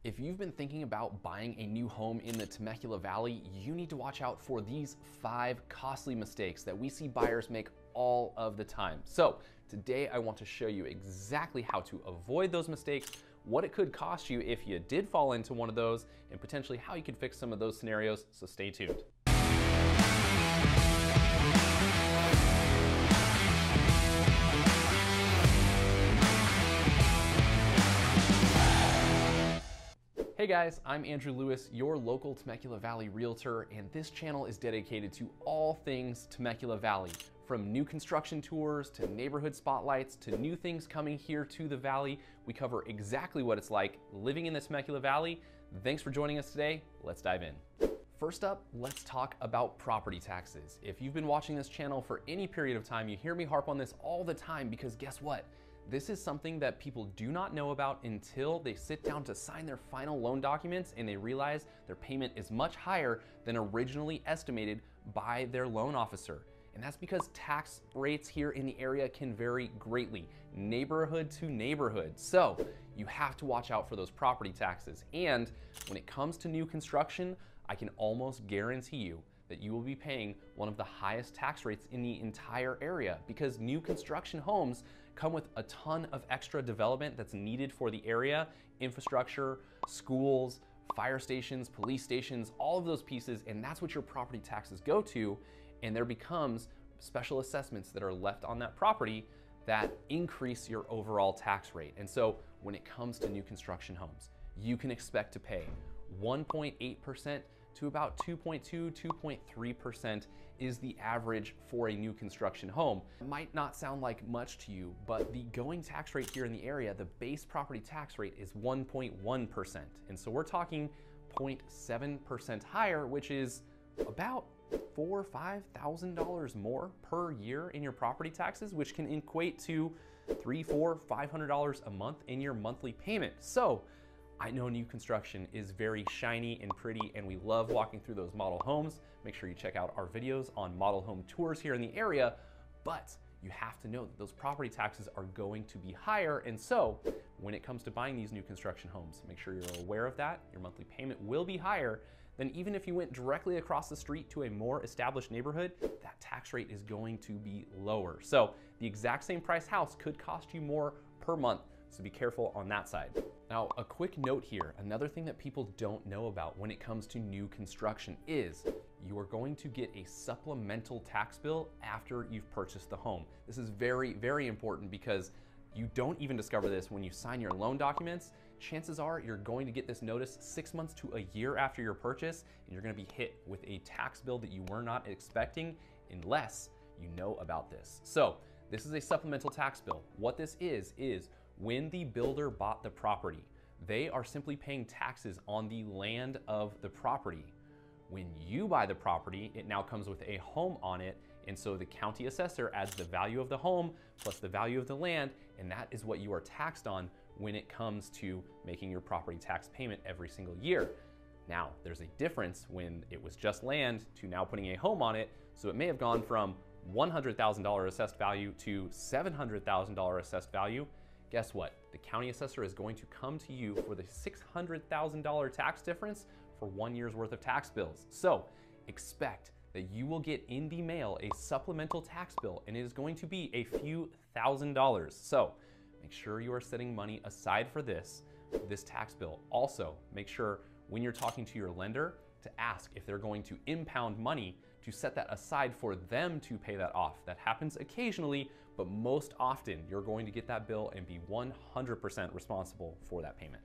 If you've been thinking about buying a new home in the Temecula Valley, you need to watch out for these 5 costly mistakes that we see buyers make all of the time. So today I want to show you exactly how to avoid those mistakes, what it could cost you if you did fall into one of those, and potentially how you can fix some of those scenarios, so stay tuned. Hey guys, I'm Andrew Lewis, your local Temecula Valley realtor, and this channel is dedicated to all things Temecula Valley. From new construction tours to neighborhood spotlights to new things coming here to the valley, we cover exactly what it's like living in the Temecula Valley. Thanks for joining us today. Let's dive in. First up, let's talk about property taxes. If you've been watching this channel for any period of time, you hear me harp on this all the time because guess what? This is something that people do not know about until they sit down to sign their final loan documents and they realize their payment is much higher than originally estimated by their loan officer. And that's because tax rates here in the area can vary greatly, neighborhood to neighborhood. So you have to watch out for those property taxes. And when it comes to new construction, I can almost guarantee you that you will be paying one of the highest tax rates in the entire area because new construction homes come with a ton of extra development that's needed for the area, infrastructure, schools, fire stations, police stations, all of those pieces, and that's what your property taxes go to. And there becomes special assessments that are left on that property that increase your overall tax rate. And so when it comes to new construction homes, you can expect to pay 1.8% to about 2.2, 2.3% is the average for a new construction home. It might not sound like much to you, but the going tax rate here in the area, the base property tax rate is 1.1%. And so we're talking 0.7% higher, which is about $4,000 or $5,000 more per year in your property taxes, which can equate to $300, $400, $500 a month in your monthly payment. So I know new construction is very shiny and pretty, and we love walking through those model homes. Make sure you check out our videos on model home tours here in the area, but you have to know that those property taxes are going to be higher. And so when it comes to buying these new construction homes, make sure you're aware of that. Your monthly payment will be higher than even if you went directly across the street to a more established neighborhood. That tax rate is going to be lower. So the exact same price house could cost you more per month. So be careful on that side. Now, a quick note here, another thing that people don't know about when it comes to new construction is you are going to get a supplemental tax bill after you've purchased the home. This is very, very important because you don't even discover this when you sign your loan documents. Chances are you're going to get this notice 6 months to a year after your purchase, and you're gonna be hit with a tax bill that you were not expecting unless you know about this. So this is a supplemental tax bill. What this is when the builder bought the property, they are simply paying taxes on the land of the property. When you buy the property, it now comes with a home on it, and so the county assessor adds the value of the home plus the value of the land, and that is what you are taxed on when it comes to making your property tax payment every single year. Now, there's a difference when it was just land to now putting a home on it, so it may have gone from $100,000 assessed value to $700,000 assessed value. Guess what? The county assessor is going to come to you for the $600,000 tax difference for 1 year's worth of tax bills. So expect that you will get in the mail a supplemental tax bill, and it is going to be a few $1,000s. So make sure you are setting money aside for this tax bill. Also, make sure when you're talking to your lender to ask if they're going to impound money to set that aside for them to pay that off. That happens occasionally, but most often you're going to get that bill and be 100% responsible for that payment.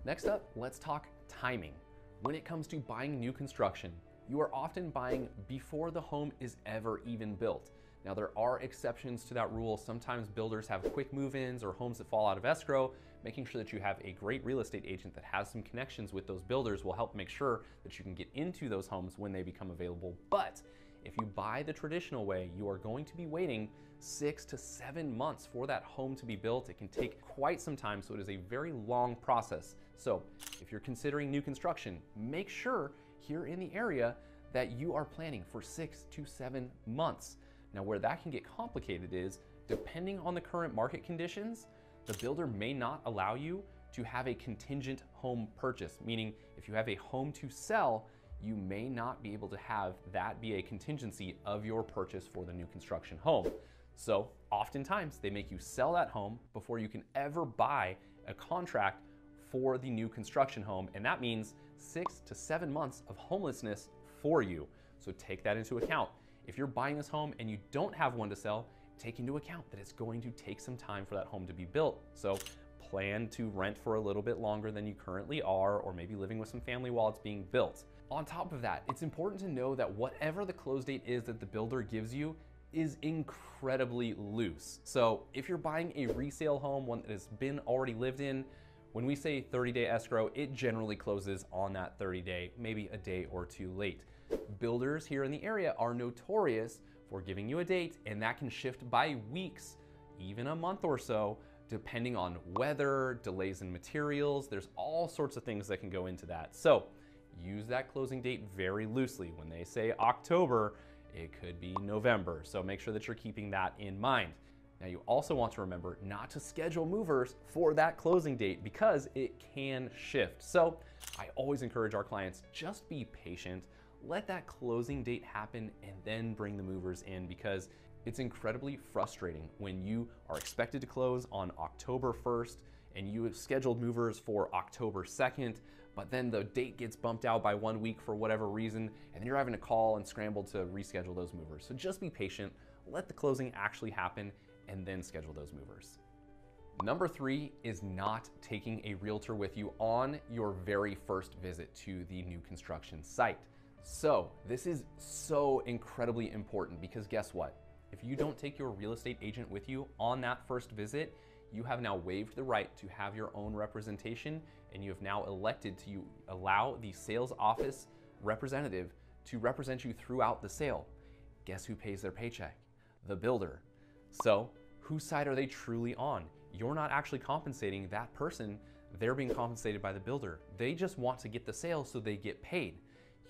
Next up, let's talk timing. When it comes to buying new construction, you are often buying before the home is ever even built. Now, there are exceptions to that rule. Sometimes builders have quick move-ins or homes that fall out of escrow. Making sure that you have a great real estate agent that has some connections with those builders will help make sure that you can get into those homes when they become available. But if you buy the traditional way, you are going to be waiting 6 to 7 months for that home to be built. It can take quite some time, so it is a very long process. So if you're considering new construction, make sure here in the area that you are planning for 6 to 7 months. Now, where that can get complicated is, depending on the current market conditions, the builder may not allow you to have a contingent home purchase, meaning if you have a home to sell, you may not be able to have that be a contingency of your purchase for the new construction home. So oftentimes they make you sell that home before you can ever buy a contract for the new construction home. And that means 6 to 7 months of homelessness for you. So take that into account. If you're buying this home and you don't have one to sell, take into account that it's going to take some time for that home to be built. So plan to rent for a little bit longer than you currently are, or maybe living with some family while it's being built. On top of that, it's important to know that whatever the close date is that the builder gives you is incredibly loose. So if you're buying a resale home, one that has been already lived in, when we say 30-day escrow, it generally closes on that 30-day, maybe a day or two late. Builders here in the area are notorious for giving you a date, and that can shift by weeks, even a month or so, depending on weather, delays in materials. There's all sorts of things that can go into that. So use that closing date very loosely. When they say October, it could be November. So make sure that you're keeping that in mind. Now you also want to remember not to schedule movers for that closing date because it can shift. So I always encourage our clients, just be patient, let that closing date happen and then bring the movers in, because it's incredibly frustrating when you are expected to close on October 1st and you have scheduled movers for October 2nd, but then the date gets bumped out by 1 week for whatever reason, and then you're having to call and scramble to reschedule those movers. So just be patient, let the closing actually happen, and then schedule those movers. Number 3 is not taking a realtor with you on your very first visit to the new construction site. So this is so incredibly important, because guess what? If you don't take your real estate agent with you on that first visit, you have now waived the right to have your own representation, and you have now elected to allow the sales office representative to represent you throughout the sale. Guess who pays their paycheck? The builder. So whose side are they truly on? You're not actually compensating that person. They're being compensated by the builder. They just want to get the sale, so they get paid.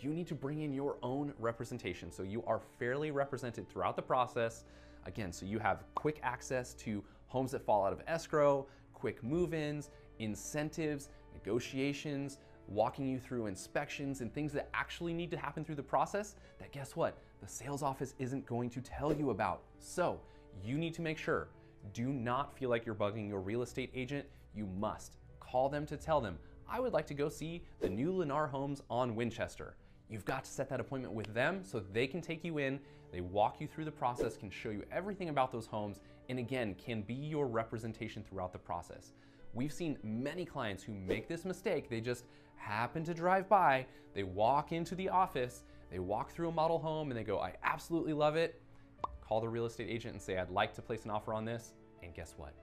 You need to bring in your own representation so you are fairly represented throughout the process. Again, so you have quick access to homes that fall out of escrow, quick move-ins, incentives, negotiations, walking you through inspections and things that actually need to happen through the process that, guess what, the sales office isn't going to tell you about. So you need to make sure, do not feel like you're bugging your real estate agent. You must call them to tell them, I would like to go see the new Lennar homes on Winchester. You've got to set that appointment with them so they can take you in, they walk you through the process, can show you everything about those homes, and again, can be your representation throughout the process. We've seen many clients who make this mistake. They just happen to drive by, they walk into the office, they walk through a model home and they go, I absolutely love it. Call the real estate agent and say, I'd like to place an offer on this. And guess what?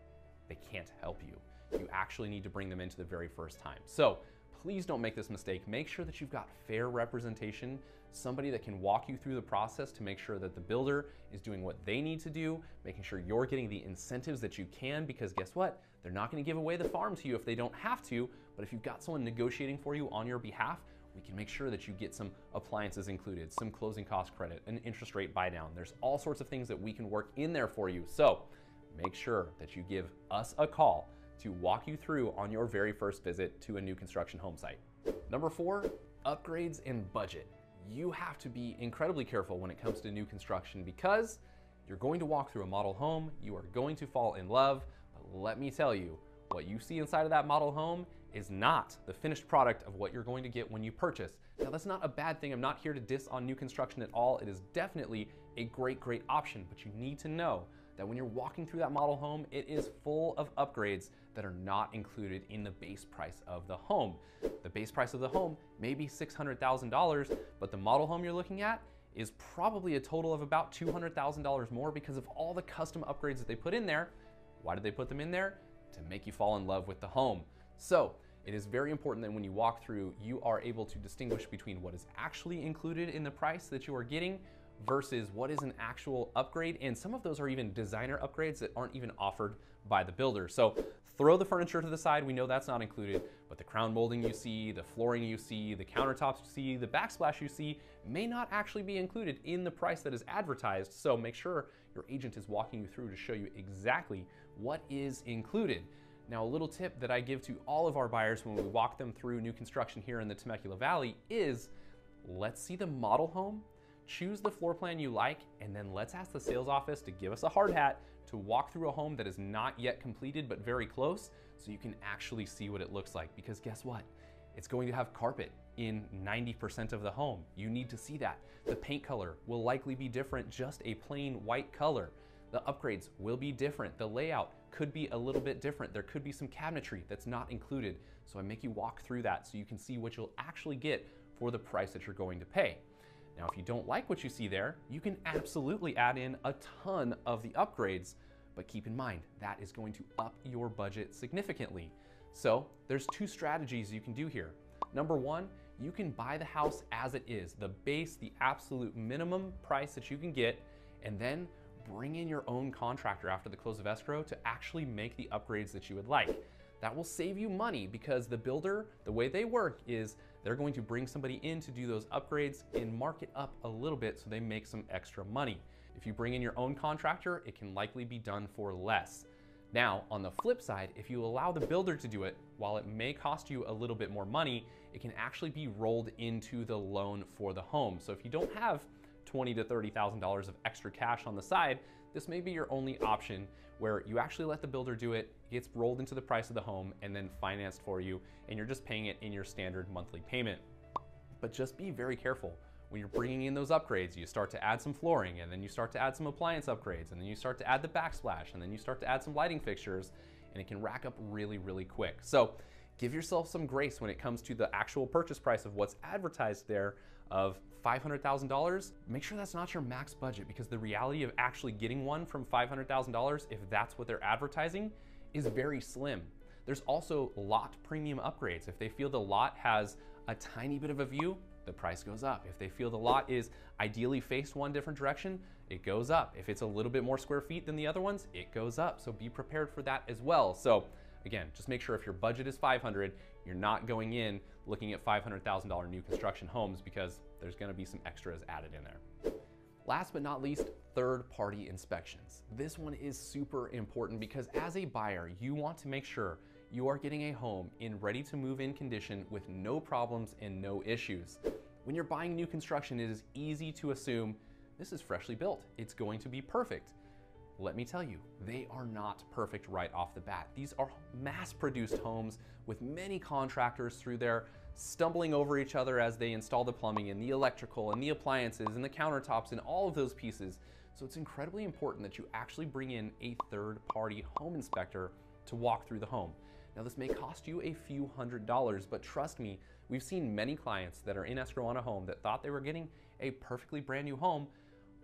They can't help you. You actually need to bring them into the very first time. So please don't make this mistake. Make sure that you've got fair representation, somebody that can walk you through the process to make sure that the builder is doing what they need to do, making sure you're getting the incentives that you can, because guess what? They're not going to give away the farm to you if they don't have to, but if you've got someone negotiating for you on your behalf, we can make sure that you get some appliances included, some closing cost credit, an interest rate buy down. There's all sorts of things that we can work in there for you. So make sure that you give us a call to walk you through on your very first visit to a new construction home site. Number 4, upgrades and budget. You have to be incredibly careful when it comes to new construction, because you're going to walk through a model home, you are going to fall in love, but let me tell you, what you see inside of that model home is not the finished product of what you're going to get when you purchase. Now that's not a bad thing. I'm not here to diss on new construction at all. It is definitely a great option, but you need to know that when you're walking through that model home, it is full of upgrades that are not included in the base price of the home. The base price of the home may be $600,000, but the model home you're looking at is probably a total of about $200,000 more because of all the custom upgrades that they put in there. Why did they put them in there? To make you fall in love with the home. So it is very important that when you walk through, you are able to distinguish between what is actually included in the price that you are getting versus what is an actual upgrade. And some of those are even designer upgrades that aren't even offered by the builder. So throw the furniture to the side. We know that's not included, but the crown molding you see, the flooring you see, the countertops you see, the backsplash you see may not actually be included in the price that is advertised. So make sure your agent is walking you through to show you exactly what is included. Now, a little tip that I give to all of our buyers when we walk them through new construction here in the Temecula Valley is, let's see the model home, choose the floor plan you like, and then let's ask the sales office to give us a hard hat to walk through a home that is not yet completed but very close, so you can actually see what it looks like. Because guess what? It's going to have carpet in 90% of the home. You need to see that. The paint color will likely be different, just a plain white color. The upgrades will be different. The layout could be a little bit different. There could be some cabinetry that's not included. So I make you walk through that so you can see what you'll actually get for the price that you're going to pay. Now, if you don't like what you see there, you can absolutely add in a ton of the upgrades, but keep in mind, that is going to up your budget significantly. So there's two strategies you can do here. Number one, you can buy the house as it is, the base, the absolute minimum price that you can get, and then bring in your own contractor after the close of escrow to actually make the upgrades that you would like. That will save you money because the builder, the way they work is they're going to bring somebody in to do those upgrades and mark it up a little bit so they make some extra money. If you bring in your own contractor, it can likely be done for less. Now, on the flip side, if you allow the builder to do it, while it may cost you a little bit more money, it can actually be rolled into the loan for the home. So if you don't have $20,000 to $30,000 of extra cash on the side, this may be your only option where you actually let the builder do it, it gets rolled into the price of the home and then financed for you, and you're just paying it in your standard monthly payment. But just be very careful. When you're bringing in those upgrades, you start to add some flooring, and then you start to add some appliance upgrades, and then you start to add the backsplash, and then you start to add some lighting fixtures, and it can rack up really, really quick. So give yourself some grace when it comes to the actual purchase price of what's advertised there of $500,000. Make sure that's not your max budget, because the reality of actually getting one from $500,000, if that's what they're advertising, is very slim. There's also lot premium upgrades. If they feel the lot has a tiny bit of a view, the price goes up. If they feel the lot is ideally faced one different direction, it goes up. If it's a little bit more square feet than the other ones, it goes up. So be prepared for that as well. So again, just make sure if your budget is $500,000, you're not going in looking at $500,000 new construction homes, because there's gonna be some extras added in there. Last but not least, third-party inspections. This one is super important because as a buyer, you want to make sure you are getting a home in ready to move in condition with no problems and no issues. When you're buying new construction, it is easy to assume this is freshly built. It's going to be perfect. Let me tell you, they are not perfect right off the bat. These are mass-produced homes with many contractors through there stumbling over each other as they install the plumbing and the electrical and the appliances and the countertops and all of those pieces. So it's incredibly important that you actually bring in a third-party home inspector to walk through the home. Now, this may cost you a few $100s, but trust me, we've seen many clients that are in escrow on a home that thought they were getting a perfectly brand new home,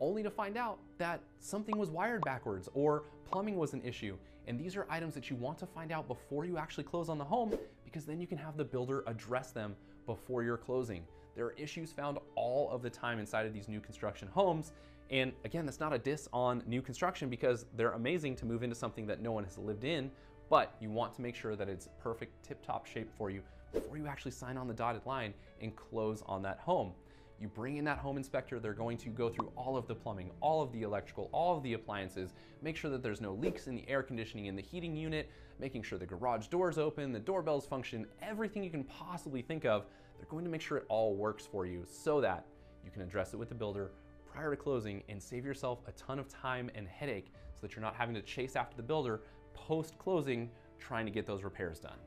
only to find out that something was wired backwards or plumbing was an issue. And these are items that you want to find out before you actually close on the home, because then you can have the builder address them before you're closing. There are issues found all of the time inside of these new construction homes. And again, that's not a diss on new construction, because they're amazing to move into something that no one has lived in, but you want to make sure that it's perfect tip-top shape for you before you actually sign on the dotted line and close on that home. You bring in that home inspector, they're going to go through all of the plumbing, all of the electrical, all of the appliances, make sure that there's no leaks in the air conditioning in the heating unit, making sure the garage doors open, the doorbells function, everything you can possibly think of. They're going to make sure it all works for you so that you can address it with the builder prior to closing and save yourself a ton of time and headache so that you're not having to chase after the builder post-closing trying to get those repairs done.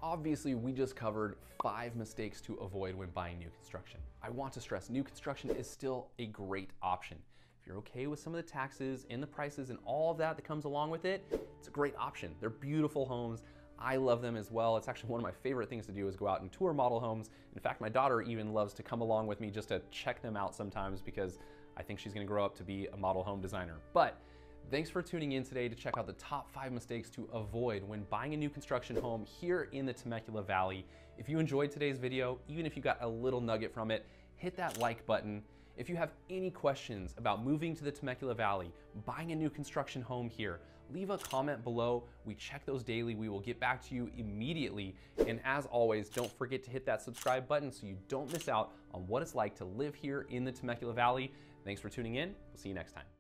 Obviously, we just covered 5 mistakes to avoid when buying new construction. I want to stress, new construction is still a great option. If you're okay with some of the taxes and the prices and all of that comes along with it, it's a great option. They're beautiful homes. I love them as well. It's actually one of my favorite things to do is go out and tour model homes. In fact, my daughter even loves to come along with me just to check them out sometimes, because I think she's gonna grow up to be a model home designer. But thanks for tuning in today to check out the top 5 mistakes to avoid when buying a new construction home here in the Temecula Valley. If you enjoyed today's video, even if you got a little nugget from it, hit that like button. If you have any questions about moving to the Temecula Valley, buying a new construction home here, leave a comment below. We check those daily. We will get back to you immediately. And as always, don't forget to hit that subscribe button so you don't miss out on what it's like to live here in the Temecula Valley. Thanks for tuning in. We'll see you next time.